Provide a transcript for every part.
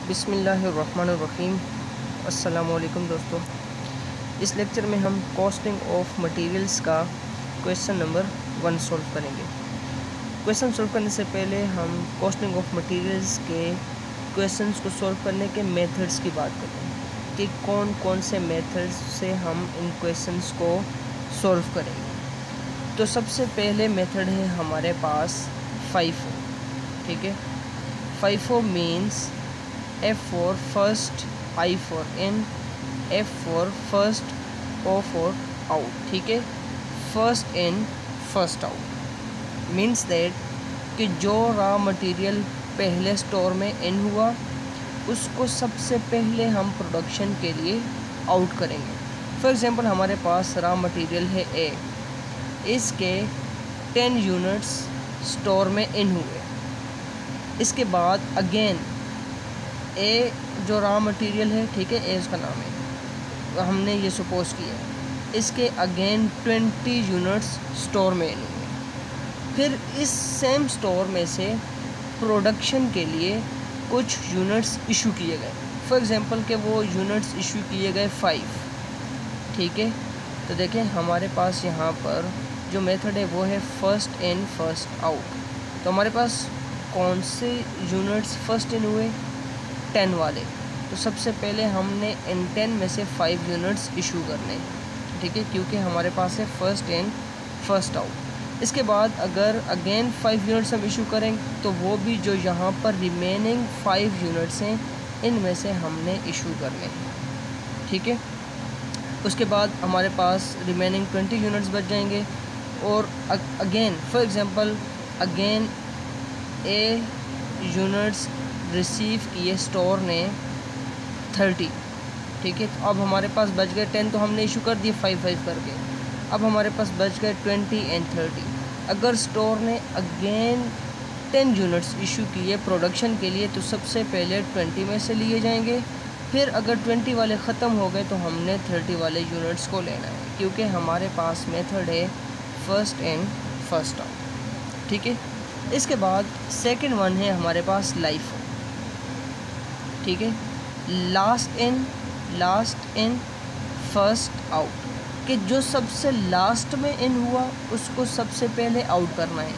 बिस्मिल्लाहिर्रहमानिर्रहीम। अस्सलाम वालेकुम दोस्तों। इस लेक्चर में हम कॉस्टिंग ऑफ मटेरियल्स का क्वेश्चन नंबर 1 सॉल्व करेंगे। क्वेश्चन सॉल्व करने से पहले हम कॉस्टिंग ऑफ मटेरियल्स के क्वेश्चंस को सॉल्व करने के मेथड्स की बात करते हैं कि कौन कौन से मेथड्स से हम इन क्वेश्चंस को सॉल्व करेंगे। तो सबसे पहले मेथड है हमारे पास FIFO। ठीक है, FIFO means F for first, I for in, F for first, O for out। ठीक है, first in first out means that कि जो रॉ मटेरियल पहले स्टोर में इन हुआ उसको सबसे पहले हम प्रोडक्शन के लिए आउट करेंगे। फॉर एग्ज़ाम्पल हमारे पास रॉ मटेरियल है A, इसके 10 यूनिट्स स्टोर में इन हुए। इसके बाद अगेन ए जो रॉ मटेरियल है, ठीक है, ए उसका नाम है, हमने ये सपोज किया, इसके अगेन 20 यूनिट्स स्टोर में इन हुए। फिर इस सेम स्टोर में से प्रोडक्शन के लिए कुछ यूनिट्स इशू किए गए। फॉर एग्ज़ाम्पल के वो यूनिट्स इशू किए गए 5। ठीक है, तो देखें हमारे पास यहाँ पर जो मेथड है वो है फर्स्ट इन फर्स्ट आउट। तो हमारे पास कौन से यूनिट्स फर्स्ट इन हुए? 10 वाले। तो सबसे पहले हमने इन 10 में से 5 यूनिट्स इशू करने हैं। ठीक है, क्योंकि हमारे पास है फर्स्ट इन फर्स्ट आउट। इसके बाद अगर अगेन 5 यूनिट्स हम इशू करें तो वो भी जो यहाँ पर रिमेनिंग 5 यूनिट्स हैं इनमें से हमने इशू करने हैं। ठीक है, उसके बाद हमारे पास रिमेनिंग 20 यूनिट्स बच जाएंगे। और again for example again a units receive किए स्टोर ने 30। ठीक है, तो अब हमारे पास बच गए 10, तो हमने इशू कर दिए 5 करके। अब हमारे पास बच गए 20 एंड 30। अगर स्टोर ने अगेन 10 यूनिट्स इशू किए प्रोडक्शन के लिए तो सबसे पहले 20 में से लिए जाएंगे। फिर अगर 20 वाले ख़त्म हो गए तो हमने 30 वाले यूनिट्स को लेना है, क्योंकि हमारे पास मेथड है फर्स्ट इन फर्स्ट आउट। ठीक है, इसके बाद सेकंड वन है हमारे पास LIFO। ठीक है, लास्ट इन फर्स्ट आउट, कि जो सबसे लास्ट में इन हुआ उसको सबसे पहले आउट करना है।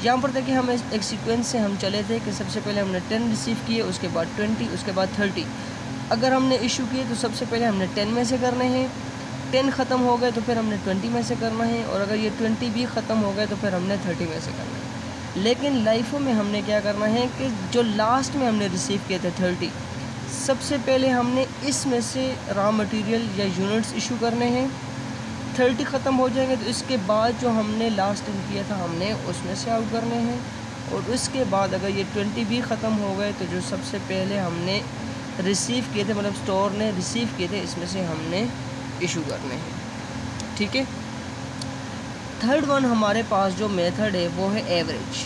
यहाँ पर देखिए हम एक सीक्वेंस से हम चले थे कि सबसे पहले हमने 10 रिसीव किए, उसके बाद 20, उसके बाद 30। अगर हमने इशू किए तो सबसे पहले हमने 10 में से करने हैं, 10 ख़त्म हो गए तो फिर हमने 20 में से करना है, और अगर ये 20 भी ख़त्म हो गए तो फिर हमने 30 में से करना है। लेकिन LIFO में हमने क्या करना है कि जो लास्ट में हमने रिसीव किए थे 30, सबसे पहले हमने इसमें से रॉ मटेरियल या यूनिट्स इशू करने हैं। 30 ख़त्म हो जाएंगे तो इसके बाद जो हमने लास्ट इन किया था हमने उसमें से आउट करने हैं। और उसके बाद अगर ये 20 भी ख़त्म हो गए तो जो सबसे पहले हमने रिसीव किए थे, मतलब स्टोर ने रिसीव किए थे, इसमें से हमने इशू करने हैं। ठीक है, थर्ड वन हमारे पास जो मेथड है वो है एवरेज।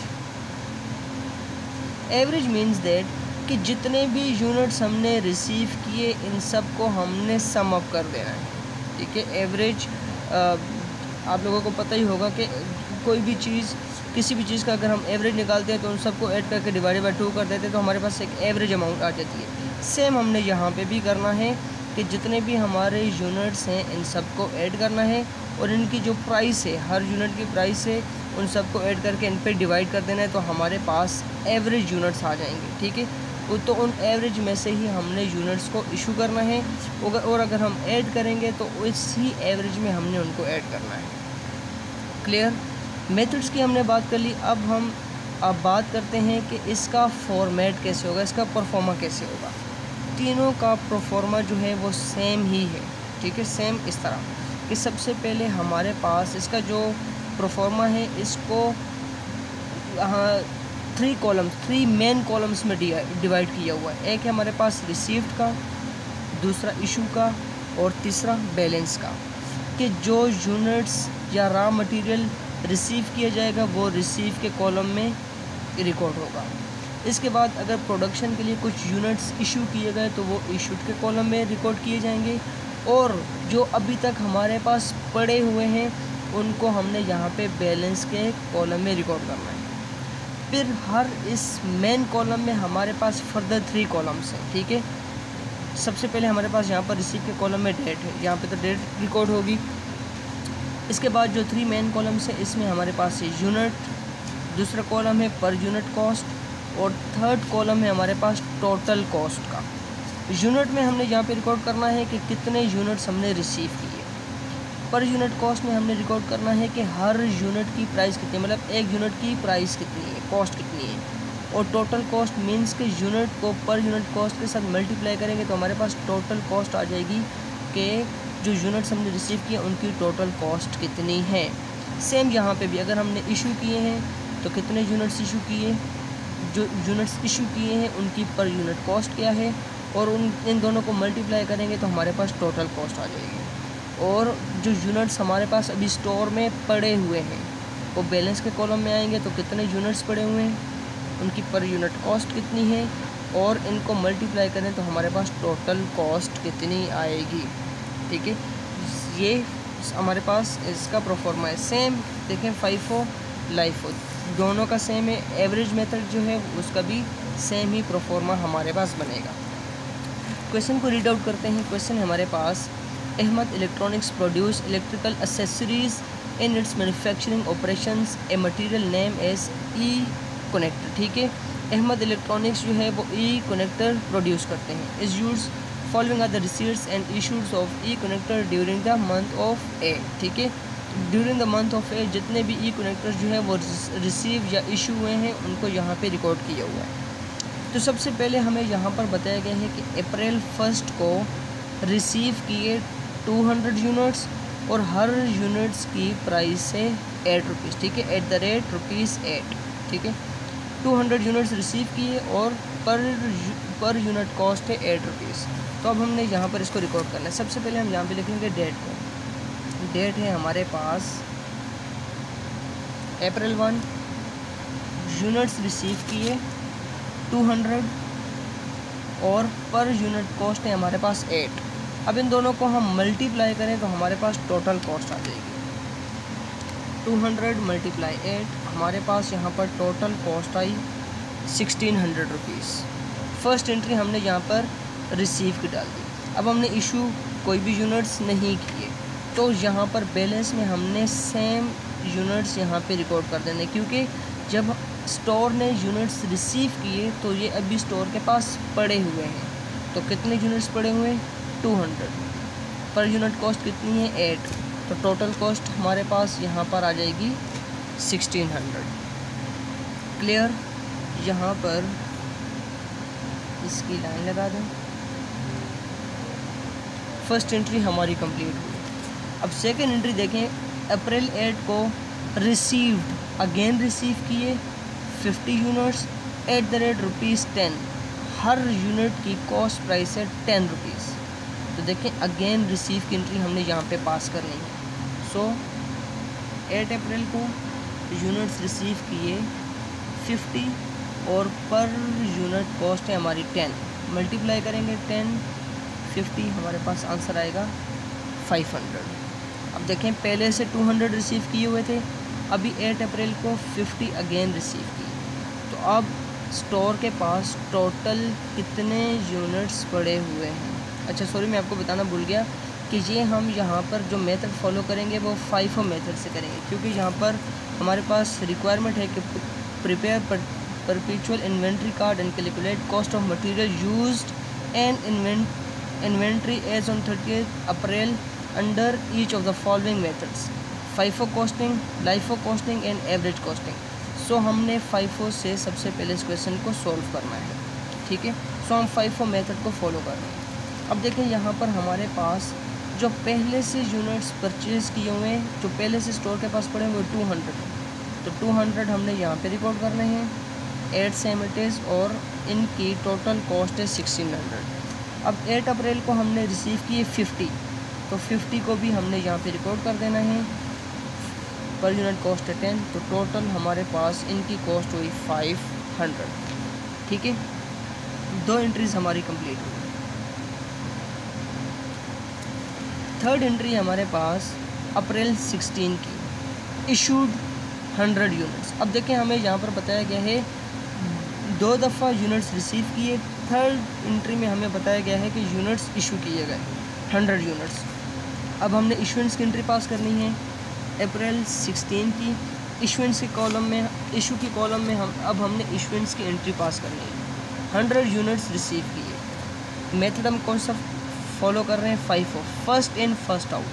एवरेज मीन्स दैट कि जितने भी यूनिट्स हमने रिसीव किए इन सब को हमने सम अप कर देना है। ठीक है, एवरेज आप लोगों को पता ही होगा कि कोई भी चीज़, किसी भी चीज़ का अगर हम एवरेज निकालते हैं तो उन सबको ऐड करके डिवाइडेड बाय 2 कर देते हैं तो हमारे पास एक एवरेज अमाउंट आ जाती है। सेम हमने यहाँ पे भी करना है कि जितने भी हमारे यूनिट्स हैं इन सबको ऐड करना है, और इनकी जो प्राइस है, हर यूनिट की प्राइस है, उन सबको ऐड करके इन पे डिवाइड कर देना है, तो हमारे पास एवरेज यूनिट्स आ जाएंगे। ठीक है, तो उन एवरेज में से ही हमने यूनिट्स को इशू करना है, और अगर हम ऐड करेंगे तो इसी एवरेज में हमने उनको ऐड करना है। क्लियर? मेथड्स की हमने बात कर ली। अब बात करते हैं कि इसका फॉर्मेट कैसे होगा, इसका परफॉर्मा कैसे होगा। तीनों का परफॉर्मा जो है वो सेम ही है। ठीक है, सेम इस तरह कि सबसे पहले हमारे पास इसका जो परफॉर्मा है इसको 3 मेन कॉलम्स में डिवाइड किया हुआ है। एक है हमारे पास रिसीव्ड का, दूसरा इशू का, और तीसरा बैलेंस का, कि जो यूनिट्स या रॉ मटेरियल रिसीव किया जाएगा वो रिसीव के कॉलम में रिकॉर्ड होगा। इसके बाद अगर प्रोडक्शन के लिए कुछ यूनिट्स इशू किए गए तो वो इशूड के कॉलम में रिकॉर्ड किए जाएंगे, और जो अभी तक हमारे पास पड़े हुए हैं उनको हमने यहाँ पे बैलेंस के कॉलम में रिकॉर्ड करना है। फिर हर इस मेन कॉलम में हमारे पास फर्दर 3 कॉलम्स हैं, ठीक है। सबसे पहले हमारे पास यहाँ पर रिसीव के कॉलम में डेट है, यहाँ पे तो डेट रिकॉर्ड होगी। इसके बाद जो 3 मेन कॉलम्स हैं इसमें हमारे पास है यूनिट, दूसरा कॉलम है पर यूनिट कॉस्ट और थर्ड कॉलम है हमारे पास टोटल कॉस्ट का। यूनिट में हमने यहाँ पे रिकॉर्ड करना है कि कितने यूनिट्स हमने रिसीव किए। पर यूनिट कॉस्ट में हमने रिकॉर्ड करना है कि हर यूनिट की प्राइस कितनी है, मतलब एक यूनिट की प्राइस कितनी है, कॉस्ट कितनी है। और टोटल कॉस्ट मीन्स के यूनिट को पर यूनिट कॉस्ट के साथ मल्टीप्लाई करेंगे तो हमारे पास टोटल कॉस्ट आ जाएगी कि जो यूनिट्स हमने रिसीव किए उनकी टोटल कॉस्ट कितनी है। सेम यहाँ पे भी अगर हमने इशू किए हैं तो कितने यूनिट्स इशू किए, जो यूनिट्स इशू किए हैं उनकी पर यूनिट कॉस्ट क्या है, और इन दोनों को मल्टीप्लाई करेंगे तो हमारे पास टोटल कॉस्ट आ जाएगी। और जो यूनिट्स हमारे पास अभी स्टोर में पड़े हुए हैं वो बैलेंस के कॉलम में आएंगे, तो कितने यूनिट्स पड़े हुए हैं, उनकी पर यूनिट कॉस्ट कितनी है, और इनको मल्टीप्लाई करें तो हमारे पास टोटल कॉस्ट कितनी आएगी, ठीक है। ये हमारे पास इसका प्रोफॉर्मा है। सेम देखें FIFO LIFO दोनों का सेम है। एवरेज मेथड जो है उसका भी सेम ही प्रोफॉर्मा हमारे पास बनेगा। क्वेश्चन को रीड आउट करते हैं। क्वेश्चन है हमारे पास, Ahmed electronics produce electrical accessories in its manufacturing operations, a material name as E connector, ठीक है। अहमद इलेक्ट्रॉनिक्स जो है वो ई कनेक्टर प्रोड्यूस करते हैं। Is use following are the receipts and issues of E connector during the month of A, ठीक है। During the month of A जितने भी ई कनेक्टर्स जो है वो रिसीव या इशू हुए हैं उनको यहाँ पे रिकॉर्ड किया हुआ है। तो सबसे पहले हमें यहाँ पर बताया गया है कि अप्रैल 1 को रिसीव किए 200 यूनिट्स और हर यूनिट्स की प्राइस है 8 रुपीज़, ठीक है, @ ₹8, ठीक है। 200 यूनिट्स रिसीव किए और पर यूनिट कॉस्ट है 8 रुपीज़। तो अब हमने यहाँ पर इसको रिकॉर्ड करना है। सबसे पहले हम यहाँ पे लिखेंगे डेट को। डेट है हमारे पास अप्रैल 1, यूनिट्स रिसीव किए 200 और पर यूनिट कॉस्ट है हमारे पास 8। अब इन दोनों को हम मल्टीप्लाई करें तो हमारे पास टोटल कॉस्ट आ जाएगी 200 × 8। हमारे पास यहाँ पर टोटल कॉस्ट आई 1600 रुपीज़। फर्स्ट एंट्री हमने यहाँ पर रिसीव की डाल दी। अब हमने इशू कोई भी यूनिट्स नहीं किए, तो यहाँ पर बैलेंस में हमने सेम यूनिट्स यहाँ पे रिकॉर्ड कर देने, क्योंकि जब स्टोर ने यूनिट्स रिसीव किए तो ये अभी स्टोर के पास पड़े हुए हैं। तो कितने यूनिट्स पड़े हुए हैं 200, पर यूनिट कॉस्ट कितनी है 8, तो टोटल कॉस्ट हमारे पास यहाँ पर आ जाएगी 1600। क्लियर। यहाँ पर इसकी लाइन लगा दें। फर्स्ट एंट्री हमारी कंप्लीट हुई। अब सेकेंड एंट्री देखें। अप्रैल 8 को रिसीव्ड, अगेन रिसीव किए 50 यूनिट्स @10। हर यूनिट की कॉस्ट प्राइस है 10 रुपीज़। तो देखें अगेन रिसीव की एंट्री हमने यहाँ पे पास करनी है। सो 8 अप्रैल को यूनिट्स रिसीव किए 50 और पर यूनिट कॉस्ट है हमारी 10। मल्टीप्लाई करेंगे 10 50, हमारे पास आंसर आएगा 500। अब देखें पहले से 200 रिसीव किए हुए थे, अभी 8 अप्रैल को 50 अगेन रिसीव किए। तो अब स्टोर के पास टोटल कितने यूनिट्स पड़े हुए हैं। अच्छा सॉरी, मैं आपको बताना भूल गया कि ये हम यहाँ पर जो मेथड फॉलो करेंगे वो FIFO मेथड से करेंगे, क्योंकि यहाँ पर हमारे पास रिक्वायरमेंट है कि prepare perpetual inventory card and calculate cost of material used and inventory as on 30 April under each of the following methods: FIFO costing, LIFO costing and average costing. So हमने FIFO से सबसे पहले इस question को solve करना है, ठीक है। सो हम FIFO मेथड को फॉलो कर रहे हैं। अब देखें यहाँ पर हमारे पास जो पहले से यूनिट्स परचेज़ किए हुए हैं, जो पहले से स्टोर के पास पड़े हुए 200, तो 200 हमने यहाँ पे रिकॉर्ड करने हैं 8 सेम इट इज़, और इनकी टोटल कॉस्ट है 1600। अब 8 अप्रैल को हमने रिसीव किए 50, तो 50 को भी हमने यहाँ पे रिकॉर्ड कर देना है। पर यूनिट कॉस्ट है 10, तो टोटल हमारे पास इनकी कॉस्ट हुई 500, ठीक है। 2 एंट्रीज हमारी कंप्लीट हुई। थर्ड एंट्री हमारे पास अप्रैल 16 की, इशूड 100 यूनिट्स। अब देखें हमें यहाँ पर बताया गया है 2 दफ़ा यूनिट्स रिसीव किए। थर्ड एंट्री में हमें बताया गया है कि यूनिट्स इशू किए गए 100 यूनिट्स। अब हमने इशुएंस की एंट्री पास करनी है अप्रैल 16 की। इशुएंस के कॉलम में, इशू की कॉलम में हमने इशुएंस की एंट्री पास करनी है। 100 यूनिट्स रिसीव किए। मेथड हम कौन सा फॉलो कर रहे हैं? FIFO, first in first out.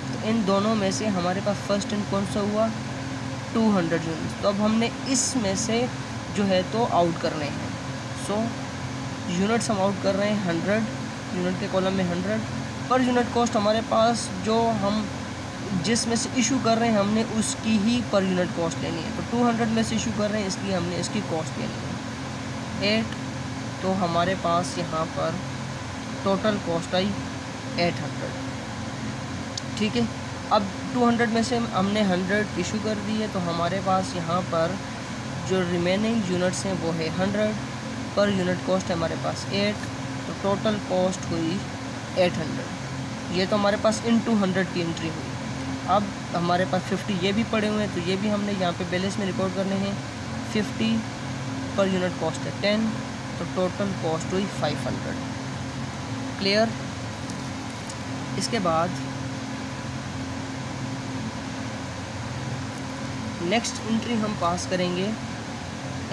तो इन दोनों में से हमारे पास फर्स्ट इन कौन सा हुआ? 200 यूनिट्स। तो अब हमने इसमें से जो है तो आउट करने हैं। सो यूनिट्स हम आउट कर रहे हैं 100, यूनिट के कॉलम में 100। पर यूनिट कॉस्ट हमारे पास जो हम जिसमें से इशू कर रहे हैं हमने उसकी ही पर यूनिट कॉस्ट लेनी है। तो 200 में से इशू कर रहे हैं इसलिए हमने इसकी कॉस्ट लेनी है 8। तो हमारे पास यहाँ पर टोटल कॉस्ट आई 800। ठीक है, अब 200 में से हमने 100 इशू कर दी है, तो हमारे पास यहाँ पर जो रिमेनिंग यूनिट्स हैं वो है 100। पर यूनिट कॉस्ट है हमारे पास 8। तो टोटल कॉस्ट हुई 800। ये तो हमारे पास इन 200 की एंट्री हुई। अब हमारे पास 50 ये भी पड़े हुए हैं, तो ये भी हमने यहाँ पे बैलेंस में रिकॉर्ड करने हैं। 50 पर यूनिट कॉस्ट है 10। तो टोटल कॉस्ट हुई 500। क्लियर? इसके बाद नेक्स्ट एंट्री हम पास करेंगे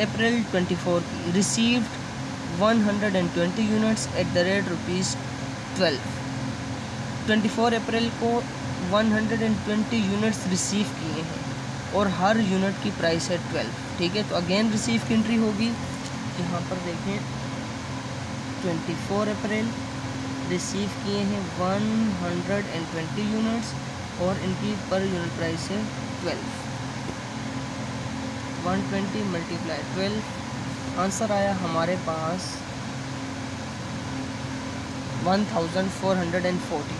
अप्रैल 24 की। Received 120 units at the rate ₹12। 24 अप्रैल को 120 यूनिट्स रिसीव किए हैं और हर यूनिट की प्राइस है 12। ठीक है, तो अगेन रिसीव की एंट्री होगी। यहाँ पर देखें 24 अप्रैल रिसीव किए हैं 120 यूनिट्स और इनकी पर यूनिट प्राइस है 12। 120 मल्टीप्लाई 12, आंसर आया हमारे पास 1440।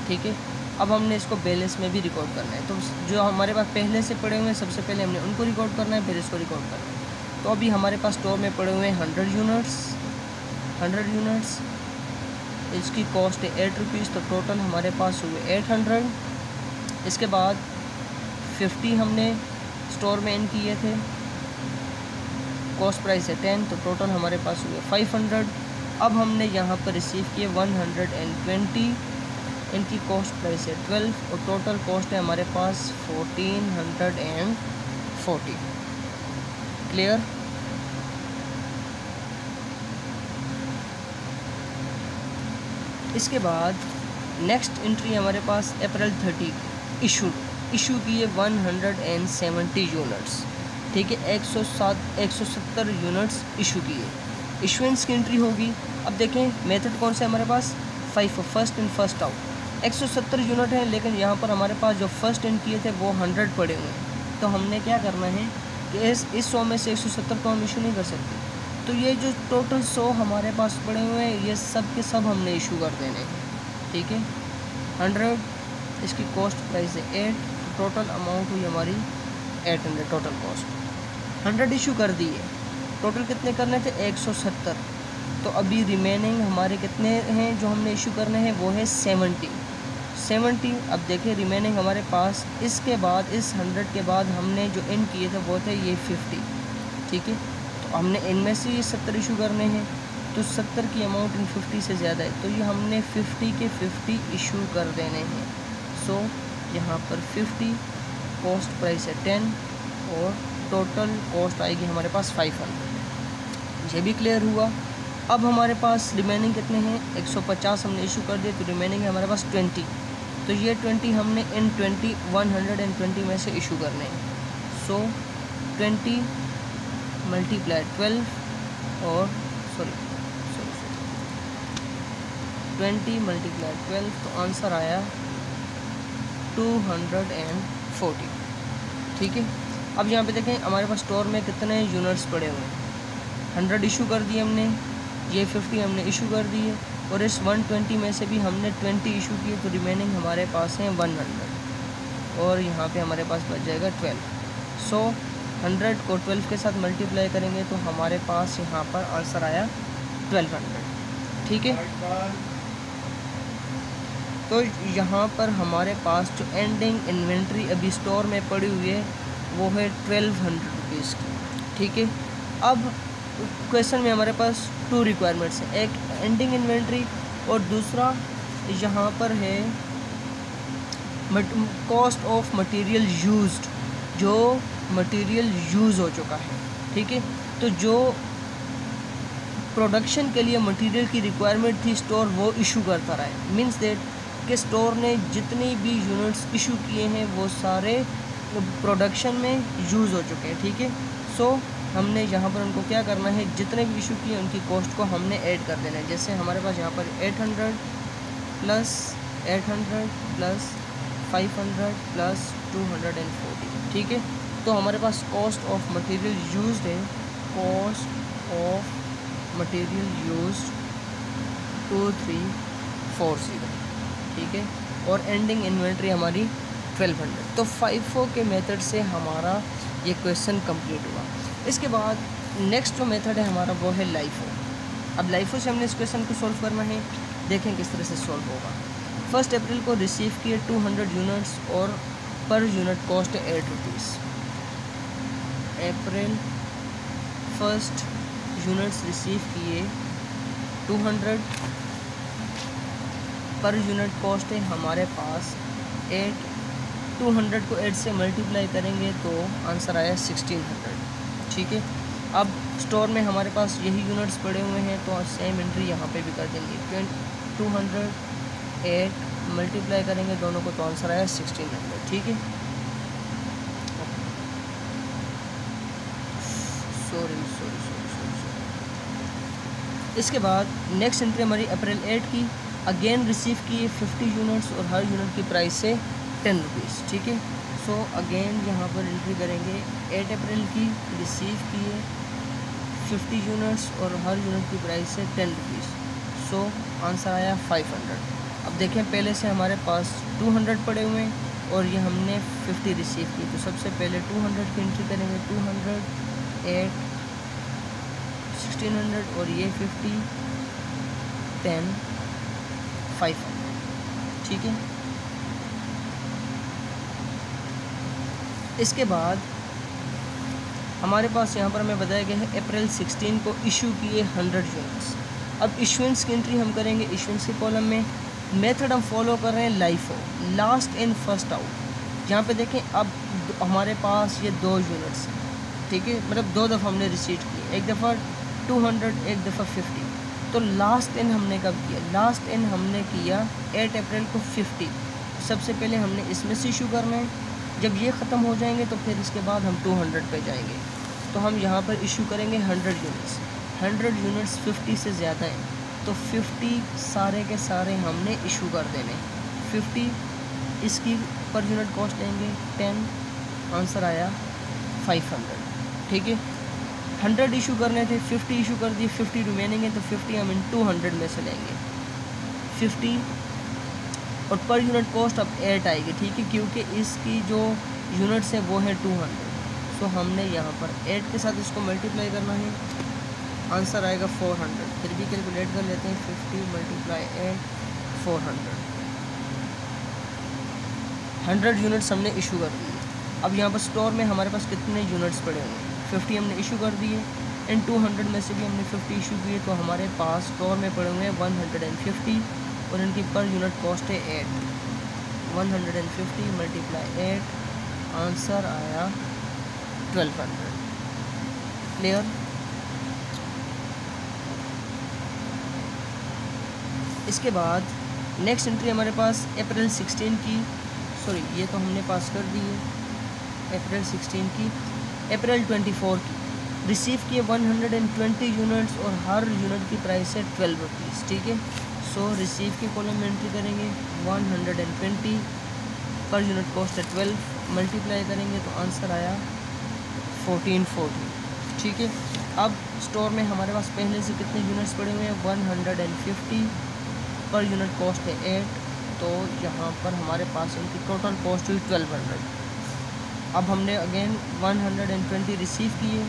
ठीक है, अब हमने इसको बैलेंस में भी रिकॉर्ड करना है। तो जो हमारे पास पहले से पड़े हुए हैं सबसे पहले हमने उनको रिकॉर्ड करना है, फिर इसको रिकॉर्ड करना है। तो अभी हमारे पास स्टोर में पड़े हुए हैं 100 यूनिट्स। इसकी कॉस्ट है 8 रुपीज़। तो टोटल हमारे पास हुए 800। इसके बाद 50 हमने स्टोर में इन किए थे, कॉस्ट प्राइस है 10। तो टोटल हमारे पास हुए 500। अब हमने यहाँ पर रिसीव किए 120, इनकी कॉस्ट प्राइस है 12 और टोटल कॉस्ट है हमारे पास 1440। क्लियर? इसके बाद नेक्स्ट एंट्री हमारे पास अप्रैल 30 इशू किए 170 यूनिट्स। ठीक है, 170 यूनिट्स इशू किए। इशुएंस की एंट्री होगी। अब देखें मेथड कौन सा है हमारे पास? FIFO, first in first out. 170 unit हैं, लेकिन यहाँ पर हमारे पास जो फर्स्ट इन किए थे वो 100 पड़े हुए हैं। तो हमने क्या करना है कि इस 100 में से 170 तो हम इशू नहीं कर सकते। तो ये जो टोटल 100 हमारे पास पड़े हुए हैं ये सब के सब हमने इशू कर देने हैं। ठीक है, 100, इसकी कॉस्ट प्राइस है 8। टोटल अमाउंट हुई हमारी 800। टोटल कॉस्ट 100 इशू कर दिए। टोटल कितने करने थे? 170। तो अभी रिमेनिंग हमारे कितने हैं जो हमने इशू करने हैं? वो है 70। अब देखिए रिमेनिंग हमारे पास इसके बाद, इस 100 के बाद हमने जो इन किए थे वो थे ये 50। ठीक है, तो हमने इनमें से ये 70 इशू करने हैं। तो 70 की अमाउंट इन 50 से ज़्यादा है, तो ये हमने 50 के 50 इशू कर देने हैं। सो यहाँ पर 50, कॉस्ट प्राइस है 10 और टोटल कॉस्ट आएगी हमारे पास 500। ये भी क्लियर हुआ। अब हमारे पास रिमेनिंग कितने हैं? 150 हमने इशू कर दिए, तो रिमेनिंग है हमारे पास 20। तो ये 20 हमने इन 120 में से इशू करने हैं। सो 20 मल्टीप्लाई 12 और 20 मल्टीप्लाई 12, तो आंसर आया 240। ठीक है, अब यहाँ पे देखें हमारे पास स्टोर में कितने यूनिट्स पड़े हुए हैं। 100 इशू कर दिए हमने, ये 50 हमने इशू कर दिए और इस 120 में से भी हमने 20 इशू किए, तो रिमेनिंग हमारे पास हैं 100 और यहाँ पे हमारे पास बच जाएगा 12। सो 100 को 12 के साथ मल्टीप्लाई करेंगे तो हमारे पास यहाँ पर आंसर आया 1200। ठीक है, तो यहाँ पर हमारे पास जो एंडिंग इन्वेंट्री अभी स्टोर में पड़ी हुई है वो है 1200 रुपीज़ की, ठीक है। अब क्वेश्चन में हमारे पास 2 रिक्वायरमेंट्स हैं, एक एंडिंग इन्वेंट्री और दूसरा यहाँ पर है कॉस्ट ऑफ मटेरियल यूज्ड, जो मटेरियल यूज़ हो चुका है, ठीक है। तो जो प्रोडक्शन के लिए मटेरियल की रिक्वायरमेंट थी स्टोर वो इशू करता रहा है, मींस दैट कि स्टोर ने जितनी भी यूनिट्स इशू किए हैं वो सारे प्रोडक्शन में यूज़ हो चुके हैं, ठीक है। सो हमने यहाँ पर उनको क्या करना है, जितने भी इशू किए उनकी कॉस्ट को हमने ऐड कर देना है। जैसे हमारे पास यहाँ पर 800 प्लस 800 प्लस 500 प्लस 240, ठीक है। तो हमारे पास कॉस्ट ऑफ मटेरियल यूज्ड है, कॉस्ट ऑफ मटेरियल यूज्ड 2340, ठीक है। और एंडिंग इन्वेंट्री हमारी 1200। तो FIFO के मेथड से हमारा ये क्वेश्चन कंप्लीट हुआ। इसके बाद नेक्स्ट जो मेथड है हमारा वो है LIFO। अब LIFO से हमने इस क्वेश्चन को सॉल्व करना है, देखें किस तरह से सॉल्व होगा। 1 अप्रैल को रिसीव किए 200 यूनिट्स और पर यूनिट कॉस्ट है 8 रुपीज़। अप्रैल 1 यूनिट्स रिसीव किए 200, पर यूनिट कॉस्ट है हमारे पास 8। 200 को 8 से मल्टीप्लाई करेंगे तो आंसर आया 1600, ठीक है। अब स्टोर में हमारे पास यही यूनिट्स पड़े हुए हैं तो सेम एंट्री यहाँ पे भी कर देंगे। 200 8 मल्टीप्लाई करेंगे दोनों को तो आंसर आया 1600, ठीक है। सॉरी। इसके बाद नेक्स्ट एंट्री हमारी अप्रैल 8 की, अगेन रिसीव किए 50 यूनिट्स और हर यूनिट की प्राइस से 10 रुपीज़, ठीक है। सो अगेन यहाँ पर एंट्री करेंगे 8 अप्रैल की, रिसीव किए 50 यूनिट्स और हर यूनिट की प्राइस से 10 रुपीज़। सो आंसर आया 500। अब देखें पहले से हमारे पास 200 पड़े हुए हैं और ये हमने 50 रिसीव की, तो सबसे पहले 200 की एंट्री करेंगे। 200 8 1600 और ये 50 10 500, ठीक है। इसके बाद हमारे पास यहाँ पर हमें बताया गया है अप्रैल 16 को इशू किए 100 यूनिट्स। अब इशुएंस की एंट्री हम करेंगे इशुएंस के कॉलम में। मेथड हम फॉलो कर रहे हैं LIFO, last in first out. यहाँ पे देखें अब हमारे पास ये 2 यूनिट्स, ठीक है, मतलब 2 दफ़ा हमने रिसीव किए, एक दफ़ा 200 एक दफ़ा 50। तो लास्ट इन हमने कब किया, लास्ट इन हमने किया 8 अप्रैल को 50। सबसे पहले हमने इसमें से इशू करना है, जब ये ख़त्म हो जाएंगे तो फिर इसके बाद हम 200 पे जाएंगे। तो हम यहाँ पर इशू करेंगे 100 यूनिट्स। 100 यूनिट्स 50 से ज़्यादा हैं तो 50 सारे के सारे हमने इशू कर देने। 50 इसकी पर यूनिट कॉस्ट लेंगे 10, आंसर आया 500, ठीक है। 100 इशू करने थे, 50 इशू कर दिए, 50 रिमेनिंग है तो 50 हम इन 200 में से लेंगे 50 और पर यूनिट कॉस्ट अब 8 आएगी, ठीक है, क्योंकि इसकी जो यूनिट्स है वो है 200। सो हमने यहाँ पर 8 के साथ इसको मल्टीप्लाई करना है, आंसर आएगा 400। फिर भी कैलकुलेट कर लेते हैं, 50 × 8 400। 100 यूनिट्स हमने इशू कर दिए। अब यहाँ पर स्टोर में हमारे पास कितने यूनिट्स पड़े हुए हैं, 50 हमने इशू कर दिए। इन 200 में से भी हमने 50 इशू किए तो हमारे पास स्टोर में पड़े हुए हैं 150 और इनकी पर यूनिट कॉस्ट है 8। 150 × 8, आंसर आया 1200। क्लियर। इसके बाद नेक्स्ट एंट्री हमारे पास अप्रैल 16 की, सॉरी ये तो हमने पास कर दी है। अप्रैल 16 की, अप्रैल 24 की रिसीव किए 120 यूनिट्स और हर यूनिट की प्राइस है 12 रुपीज़, ठीक है। सो रिसीव के कॉलम में एंट्री करेंगे 120, पर यूनिट कॉस्ट है 12, मल्टीप्लाई करेंगे तो आंसर आया 1440, ठीक है। अब स्टोर में हमारे पास पहले से कितने यूनिट्स पड़े हुए हैं, 150, पर यूनिट कॉस्ट है 8, तो यहाँ पर हमारे पास इनकी टोटल कॉस्ट हुई 1200। अब हमने अगेन 120 रिसीव किए,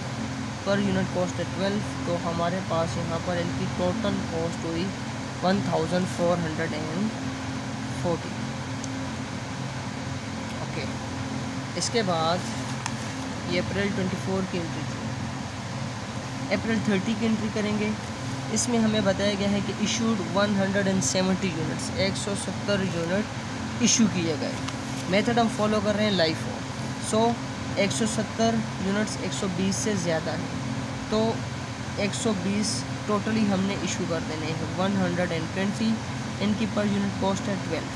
पर यूनिट कॉस्ट है 12, तो हमारे पास यहाँ पर इनकी टोटल कॉस्ट हुई 1440। ओके, इसके बाद ये अप्रैल 24 की एंट्री थी। अप्रैल 30 की एंट्री करेंगे। इसमें हमें बताया गया है कि इशूड 170 यूनिट्स, 170 यूनिट इशू किए गए। मेथड हम फॉलो कर रहे हैं लाइफो। सो 170 यूनिट्स 120 से ज़्यादा है, तो 120 टोटली हमने इशू कर देने हैं। 120, इनकी पर यूनिट कॉस्ट है 12,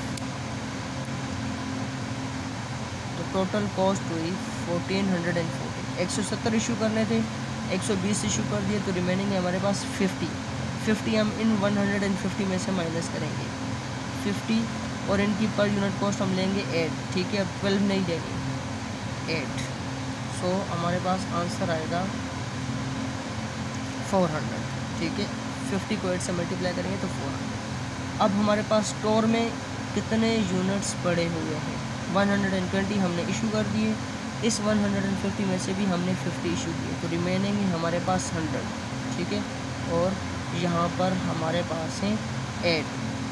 तो टोटल कॉस्ट हुई 1440। 170 इशू करने थे, 120 इशू कर दिए, तो रिमेनिंग है हमारे पास 50 हम इन 150 में से माइनस करेंगे 50, और इनकी पर यूनिट कॉस्ट हम लेंगे 8, ठीक है। अब 12 नहीं देंगे, 8। सो हमारे पास आंसर आएगा 400, ठीक है। 50 को 8 से मल्टीप्लाई करेंगे तो 400। अब हमारे पास स्टोर में कितने यूनिट्स पड़े हुए हैं? 120 हमने इशू कर दिए, इस 150 में से भी हमने 50 इशू किए, तो रिमेनिंग है हमारे पास 100, ठीक है। और यहाँ पर हमारे पास है 8,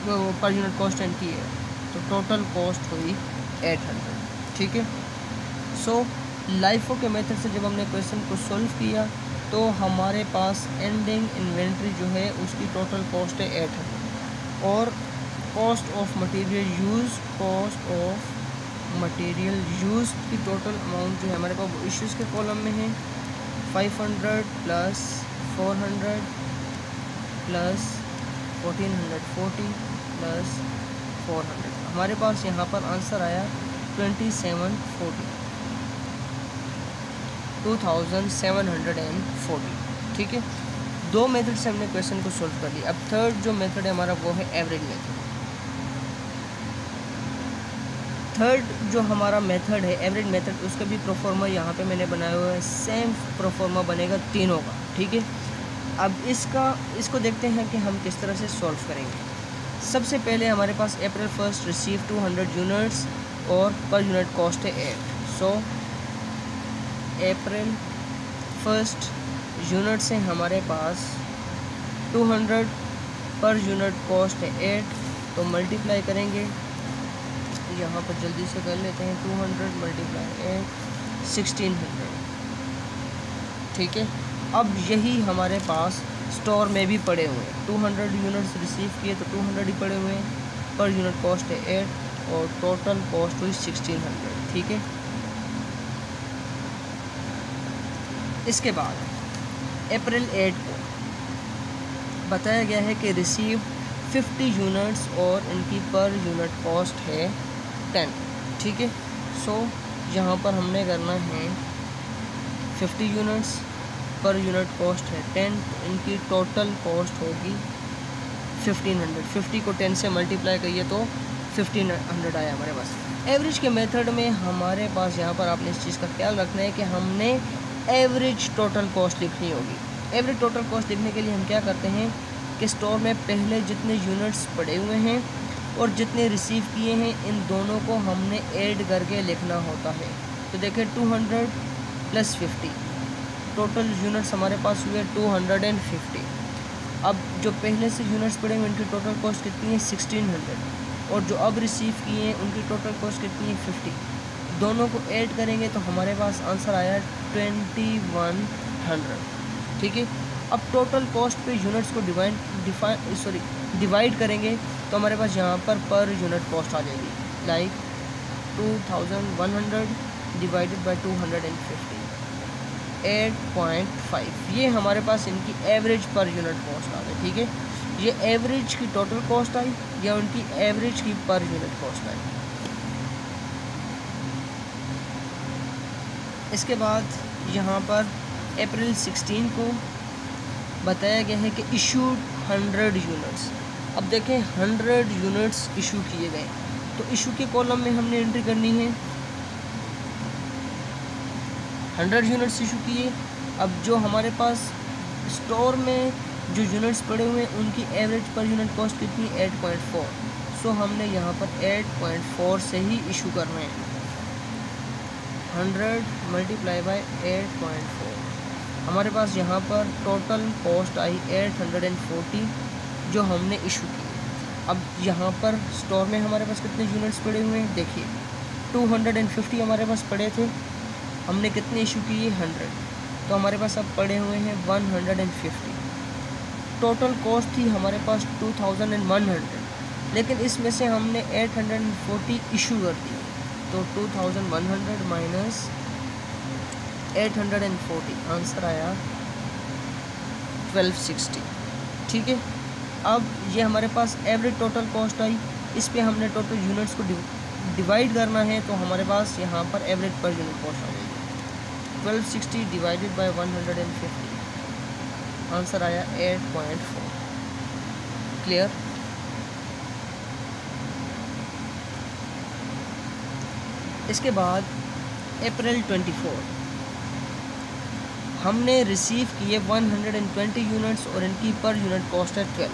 जो पर यूनिट कॉस्ट इनकी है, तो टोटल कॉस्ट हुई 800, ठीक है। सो लाइफो के मेथड से जब हमने क्वेश्चन को सॉल्व किया तो हमारे पास एंडिंग इन्वेंट्री जो है उसकी टोटल कॉस्ट है 800, और कॉस्ट ऑफ मटेरियल यूज़ की टोटल अमाउंट जो है हमारे पास इश्यूज़ के कॉलम में है 500 प्लस 400 प्लस 1440 प्लस 400। हमारे पास यहाँ पर आंसर आया 2740, ठीक है। दो मेथड से हमने क्वेश्चन को सॉल्व कर लिया। अब थर्ड जो मेथड है हमारा वो है एवरेज मेथड। थर्ड जो हमारा मेथड है एवरेज मेथड, उसका भी प्रोफॉर्मा यहाँ पे मैंने बनाया हुआ है, सेम प्रोफॉर्मा बनेगा तीनों का, ठीक है। अब इसको देखते हैं कि हम किस तरह से सॉल्व करेंगे। सबसे पहले हमारे पास अप्रैल 1 रिसीव 200 यूनिट्स और पर यूनिट कॉस्ट है 8। सो अप्रैल 1 यूनिट से हमारे पास 200, पर यूनिट कॉस्ट है 8, तो मल्टीप्लाई करेंगे, यहाँ पर जल्दी से कर लेते हैं। 200 मल्टीप्लाई 8, 1600, ठीक है। अब यही हमारे पास स्टोर में भी पड़े हुए हैं। 200 यूनिट्स रिसीव किए तो 200 ही पड़े हुए हैं, पर यूनिट कॉस्ट है 8 और टोटल कॉस्ट हुई 1600, ठीक है। इसके बाद अप्रैल 8 को बताया गया है कि रिसीव 50 यूनिट्स और इनकी पर यूनिट कॉस्ट है 10, ठीक है। सो यहाँ पर हमने करना है 50 यूनिट्स, पर यूनिट कॉस्ट है 10, तो इनकी टोटल कॉस्ट होगी 1500। 50 को 10 से मल्टीप्लाई करिए तो 1500 आया हमारे पास। एवरेज के मेथड में हमारे पास यहाँ पर आपने इस चीज़ का ख्याल रखना है कि हमने एवरेज टोटल कॉस्ट लिखनी होगी। एवरेज टोटल कॉस्ट लिखने के लिए हम क्या करते हैं कि स्टोर में पहले जितने यूनिट्स पड़े हुए हैं और जितने रिसीव किए हैं, इन दोनों को हमने ऐड करके लिखना होता है। तो देखें 200 प्लस 50, टोटल यूनिट्स हमारे पास हुए 250। अब जो पहले से यूनिट्स पड़े हुए उनकी टोटल कॉस्ट कितनी है 1600, और जो अब रिसीव किए हैं उनकी टोटल कॉस्ट कितनी है 50। दोनों को ऐड करेंगे तो हमारे पास आंसर आया 2100, ठीक है। अब टोटल कॉस्ट पे यूनिट्स को डिवाइड करेंगे तो हमारे पास यहाँ पर यूनिट कॉस्ट आ जाएगी, लाइक 2100 डिवाइडेड बाई 250, 8.5। ये हमारे पास इनकी एवरेज पर यूनिट कॉस्ट आ गई, ठीक है। ये एवरेज की टोटल कॉस्ट आई या उनकी एवरेज की पर यूनिट कॉस्ट आई। इसके बाद यहाँ पर अप्रैल 16 को बताया गया है कि इशूड 100 यूनिट्स। अब देखें 100 यूनिट्स इशू किए गए, तो इशू के कॉलम में हमने एंट्री करनी है 100 यूनिट्स इशू किए। अब जो हमारे पास स्टोर में जो यूनिट्स पड़े हुए हैं उनकी एवरेज पर यूनिट कॉस्ट कितनी 8.4। सो हमने यहाँ पर 8.4 से ही इशू करना है। 100 मल्टीप्लाई बाई 8.4, हमारे पास यहाँ पर टोटल कॉस्ट आई 840 जो हमने इशू की। अब यहाँ पर स्टोर में हमारे पास कितने यूनिट्स पड़े हुए हैं देखिए 250 हमारे पास पड़े थे, हमने कितने इशू किए 100, तो हमारे पास अब पड़े हुए हैं 150। टोटल कॉस्ट थी हमारे पास 2100, लेकिन इसमें से हमने 840 इशू कर दी, तो 2100 माइनस 840 आंसर आया 1260। ठीक है, अब ये हमारे पास एवरेज टोटल कॉस्ट आई, इस पे हमने टोटल यूनिट्स को डिवाइड करना है, तो हमारे पास यहाँ पर एवरेज पर यूनिट कॉस्ट आ जाएगी 1260 डिवाइडेड बाय 150, आंसर आया 8.4। क्लियर। इसके बाद अप्रैल 24 हमने रिसीव किए 120 यूनिट्स और इनकी पर यूनिट कॉस्ट है 12।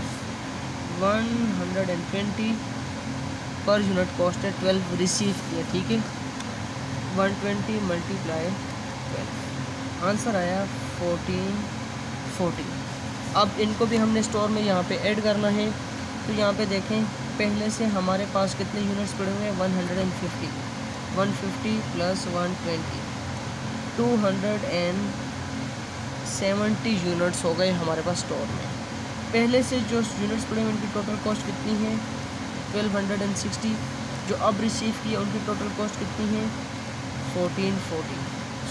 120 पर यूनिट कॉस्ट है 12 रिसीव किए। ठीक है, 120 मल्टीप्लाई 12, आंसर आया 1440। अब इनको भी हमने स्टोर में यहाँ पे ऐड करना है, तो यहाँ पे देखें पहले से हमारे पास कितने यूनिट्स पड़े हुए हैं 150 प्लस 120 270 यूनिट्स हो गए हमारे पास स्टोर में। पहले से जो यूनिट्स पड़े हुए उनकी टोटल कॉस्ट कितनी है 1260, जो अब रिसीव किए उनकी टोटल कॉस्ट कितनी है 1440।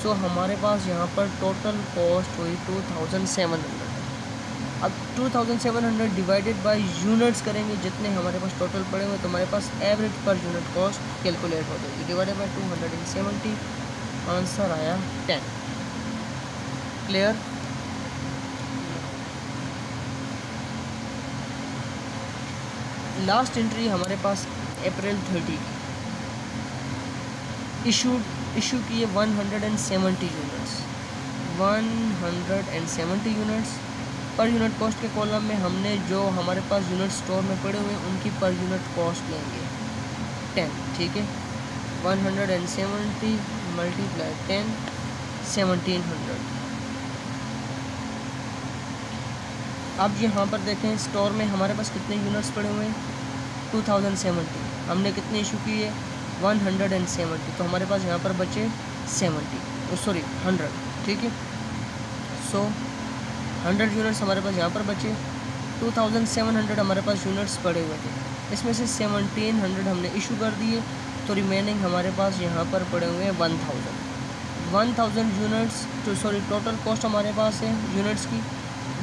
सो हमारे पास यहाँ पर टोटल कॉस्ट हुई 2700। अब 2700 डिवाइडेड बाय यूनिट्स करेंगे जितने हमारे पास टोटल पड़े हुए, तो हमारे पास एवरेज पर यूनिट कॉस्ट कैलकुलेट हो जाएगी, डिवाइडेड बाय 270, आंसर आया 10। क्लियर। लास्ट एंट्री हमारे पास अप्रैल 30 इशू किए 170 यूनिट्स। 170 यूनिट्स पर यूनिट कॉस्ट के कॉलम में हमने जो हमारे पास यूनिट स्टोर में पड़े हुए हैं उनकी पर यूनिट कॉस्ट लेंगे 10। ठीक है, 170 मल्टीप्लाई 10, 1700। अब यहाँ पर देखें स्टोर में हमारे पास कितने यूनिट्स पड़े हुए हैं 2070, हमने कितने इशू किए 170, तो हमारे पास यहाँ पर बचे 100। ठीक है, सो 100 यूनिट्स हमारे पास यहाँ पर बचे। 2700 हमारे पास यूनिट्स पड़े हुए थे, इसमें से 1700 हमने इशू कर दिए, तो रिमेनिंग हमारे पास यहाँ पर पड़े हुए हैं 1000 यूनिट्स। तो टोटल कॉस्ट हमारे पास है यूनिट्स की,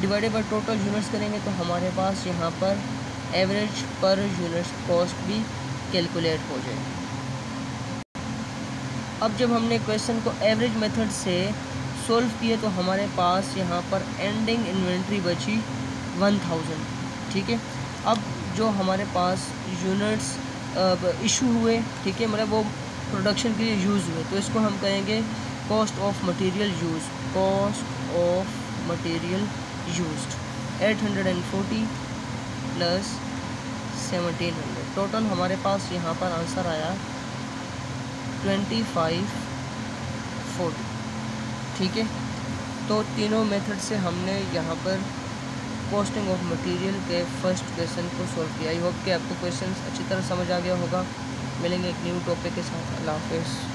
डिवाइडेड बाय टोटल यूनिट्स करेंगे तो हमारे पास यहाँ पर एवरेज पर यूनिट कॉस्ट भी कैलकुलेट हो जाएगी। अब जब हमने क्वेश्चन को एवरेज मेथड से सोल्व किए तो हमारे पास यहाँ पर एंडिंग इन्वेंट्री बची 1000। ठीक है, अब जो हमारे पास यूनिट्स इशू हुए, ठीक है, मतलब वो प्रोडक्शन के लिए यूज़ हुए, तो इसको हम कहेंगे cost of material use. Cost of material used 840 plus 1700, total हमारे पास यहाँ पर आंसर आया 2540। ठीक है, तो तीनों मेथड से हमने यहाँ पर कॉस्टिंग ऑफ मटेरियल के फर्स्ट क्वेश्चन को सॉल्व किया। आई होप कि आपको क्वेश्चन अच्छी तरह समझ आ गया होगा। मिलेंगे एक न्यू टॉपिक के साथ। अल्लाह हाफ़िज़।